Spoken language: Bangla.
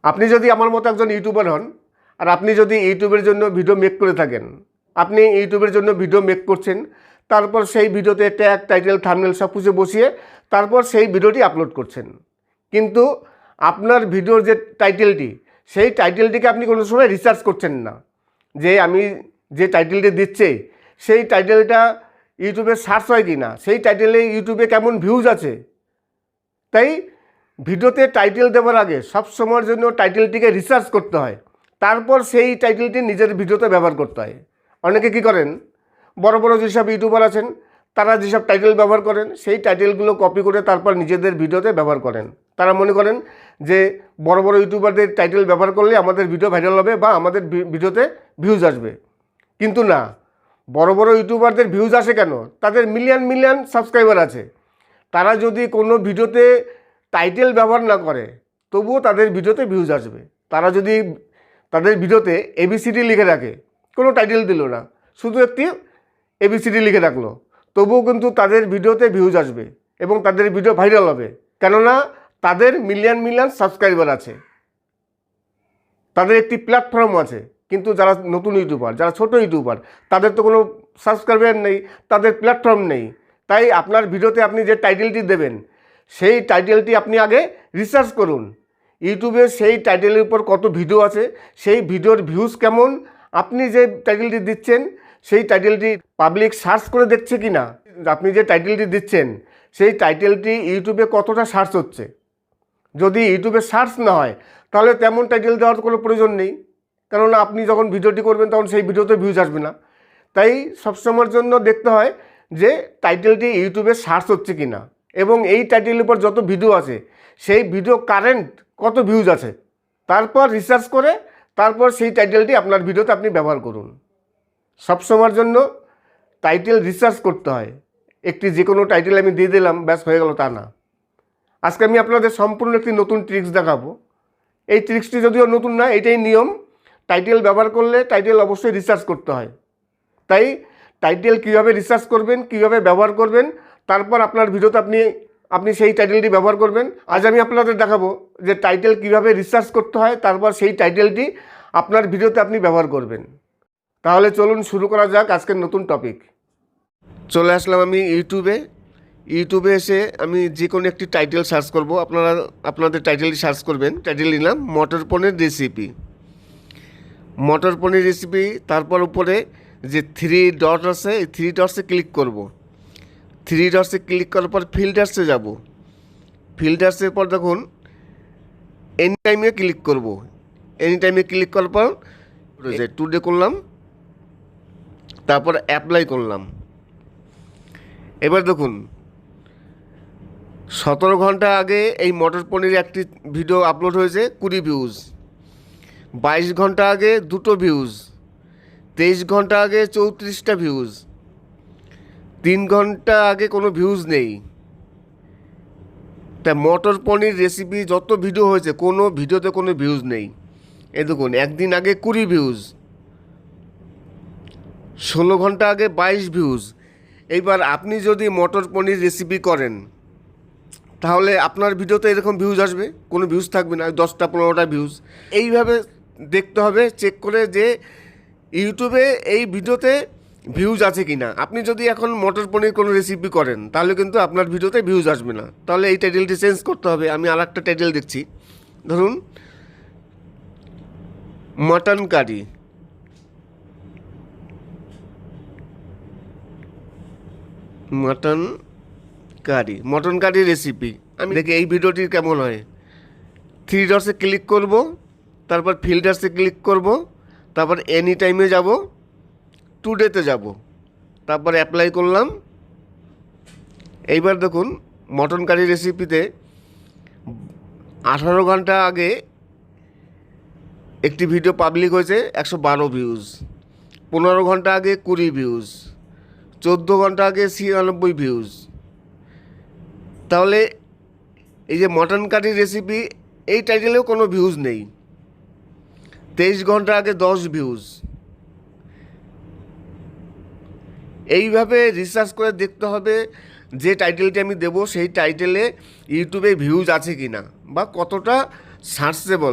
আপনি যদি আমার মতো একজন ইউটিউবার হন আর আপনি যদি ইউটিউবের জন্য ভিডিও মেক করে থাকেন, আপনি ইউটিউবের জন্য ভিডিও মেক করছেন, তারপর সেই ভিডিওতে ট্যাগ, টাইটেল, থাম্বনেল সব কিছু বসিয়ে তারপর সেই ভিডিওটি আপলোড করছেন, কিন্তু আপনার ভিডিওর যে টাইটেলটি, সেই টাইটেলটিকে আপনি কোনো সময় রিসার্চ করছেন না যে আমি যে টাইটেলটি দিচ্ছি সেই টাইটেলটা ইউটিউবে সার্চ হয় কি না, সেই টাইটেলে ইউটিউবে কেমন ভিউজ আছে। তাই ভিডিওতে টাইটেল দেওয়ার আগে সব সময়ের জন্য টাইটেলটিকে রিসার্চ করতে হয়, তারপর সেই টাইটেলটি নিজের ভিডিওতে ব্যবহার করতে হয়। অনেকে কী করেন, বড় বড় যেসব ইউটিউবার আছেন তারা যেসব টাইটেল ব্যবহার করেন সেই টাইটেলগুলো কপি করে তারপর নিজেদের ভিডিওতে ব্যবহার করেন। তারা মনে করেন যে বড় বড় ইউটিউবারদের টাইটেল ব্যবহার করলে আমাদের ভিডিও ভাইরাল হবে বা আমাদের ভিডিওতে ভিউজ আসবে, কিন্তু না। বড় বড় ইউটিউবারদের ভিউজ আসে কেন? তাদের মিলিয়ন মিলিয়ন সাবস্ক্রাইবার আছে। তারা যদি কোনো ভিডিওতে টাইটেল ব্যবহার না করে তবুও তাদের ভিডিওতে ভিউজ আসবে। তারা যদি তাদের ভিডিওতে এবিসিডি লিখে রাখে, কোনো টাইটেল দিল না, শুধু একটি এবিসিডি লিখে রাখলো, তবুও কিন্তু তাদের ভিডিওতে ভিউজ আসবে এবং তাদের ভিডিও ভাইরাল হবে, কেননা তাদের মিলিয়ন মিলিয়ন সাবস্ক্রাইবার আছে, তাদের একটি প্ল্যাটফর্ম আছে। কিন্তু যারা নতুন ইউটিউবার, যারা ছোট ইউটিউবার, তাদের তো কোনো সাবস্ক্রাইবার নেই, তাদের প্ল্যাটফর্ম নেই। তাই আপনার ভিডিওতে আপনি যে টাইটেলটি দেবেন সেই টাইটেলটি আপনি আগে রিসার্চ করুন। ইউটিউবে সেই টাইটেলের উপর কত ভিডিও আছে, সেই ভিডিওর ভিউজ কেমন, আপনি যে টাইটেলটি দিচ্ছেন সেই টাইটেলটি পাবলিক সার্চ করে দেখছে কি না, আপনি যে টাইটেলটি দিচ্ছেন সেই টাইটেলটি ইউটিউবে কতটা সার্চ হচ্ছে। যদি ইউটিউবে সার্চ না হয় তাহলে তেমন টাইটেল দেওয়ার কোনো প্রয়োজন নেই, কেননা আপনি যখন ভিডিওটি করবেন তখন সেই ভিডিওতে ভিউজ আসবে না। তাই সবসময়ের জন্য দেখতে হয় যে টাইটেলটি ইউটিউবে সার্চ হচ্ছে কি না, এবং এই টাইটেলের উপর যত ভিডিও আছে সেই ভিডিও কারেন্ট কত ভিউজ আছে, তারপর রিসার্চ করে তারপর সেই টাইটেলটি আপনার ভিডিওতে আপনি ব্যবহার করুন। সবসময়ের জন্য টাইটেল রিসার্চ করতে হয়। একটি যে কোনো টাইটেল আমি দিয়ে দিলাম ব্যাস হয়ে গেল তা না। আজকে আমি আপনাদের সম্পূর্ণ একটি নতুন ট্রিক্স দেখাবো। এই ট্রিক্সটি যদিও নতুন না, এটাই নিয়ম। টাইটেল ব্যবহার করলে টাইটেল অবশ্যই রিসার্চ করতে হয়। তাই টাইটেল কীভাবে রিসার্চ করবেন, কীভাবে ব্যবহার করবেন, তারপর আপনার ভিডিওতে আপনি সেই টাইটেলটি ব্যবহার করবেন। আজ আমি আপনাদের দেখাবো যে টাইটেল কীভাবে রিসার্চ করতে হয়, তারপর সেই টাইটেলটি আপনার ভিডিওতে আপনি ব্যবহার করবেন। তাহলে চলুন শুরু করা যাক আজকের নতুন টপিক। চলে আসলাম আমি ইউটিউবে এসে আমি যে কোনো একটি টাইটেল সার্চ করব। আপনাদের টাইটেলটি সার্চ করবেন। টাইটেল নিলাম মটর পনির রেসিপি, তারপর উপরে যে থ্রি ডট আছে এই থ্রি ডটসে ক্লিক করব। থ্রি ডটসে ক্লিক করার পর ফিল্টার্সে যাব। ফিল্টার্সের পর দেখুন এনি টাইমে ক্লিক করব। এনি টাইমে ক্লিক করার পর টুডে করলাম, তারপর অ্যাপ্লাই করলাম। এবার দেখুন 17 ঘন্টা আগে এই মটর পনির একটি ভিডিও আপলোড হয়েছে, 20 ভিউজ। 22 ঘন্টা আগে 2টো ভিউজ। 23 ঘন্টা আগে 34টা ভিউজ। 3 ঘন্টা আগে কোনো ভিউজ নেই। তা মটর পনির রেসিপি যত ভিডিও হয়েছে কোনো ভিডিওতে কোনো ভিউজ নেই। এই দেখুন একদিন আগে 20 ভিউজ, 16 ঘন্টা আগে 22 ভিউজ। এইবার আপনি যদি মটর পনির রেসিপি করেন তাহলে আপনার ভিডিওতে এরকম ভিউজ আসবে, কোনো ভিউজ থাকবে না, 10টা 15টা ভিউজ। এইভাবে দেখতে হবে, চেক করে যে ইউটিউবে এই ভিডিওতে ভিউজ আছে কি না। আপনি যদি এখন মটর পনির কোনো রেসিপি করেন তাহলে কিন্তু আপনার ভিডিওতে ভিউজ আসবে না। তাহলে এই টাইটেলটি চেঞ্জ করতে হবে। আমি আর একটা টাইটেল দেখছি, ধরুন mutton curry. Mutton curry recipe আমি দেখি এই ভিডিওটির কেমন হয়। থ্রি ডটসে ক্লিক করব, তারপর ফিল্টার্সে ক্লিক করব, তারপর এনি টাইমে যাব, টুডেতে যাব, তারপর অ্যাপ্লাই করলাম। এইবার দেখুন মটন কারি রেসিপিতে 18 ঘন্টা আগে একটি ভিডিও পাবলিক হয়েছে, 112 ভিউজ। 15 ঘন্টা আগে 20 ভিউজ। 14 ঘন্টা আগে 96 ভিউজ। তাহলে এই যে মটন কারি রেসিপি এই টাইটেলেও কোনো ভিউজ নেই। 23 ঘন্টা আগে 10 ভিউজ। এইভাবে রিসার্চ করে দেখতে হবে যে টাইটেলটি আমি দেবো সেই টাইটেলে ইউটিউবে ভিউজ আছে কি না বা কতটা সার্চেবল।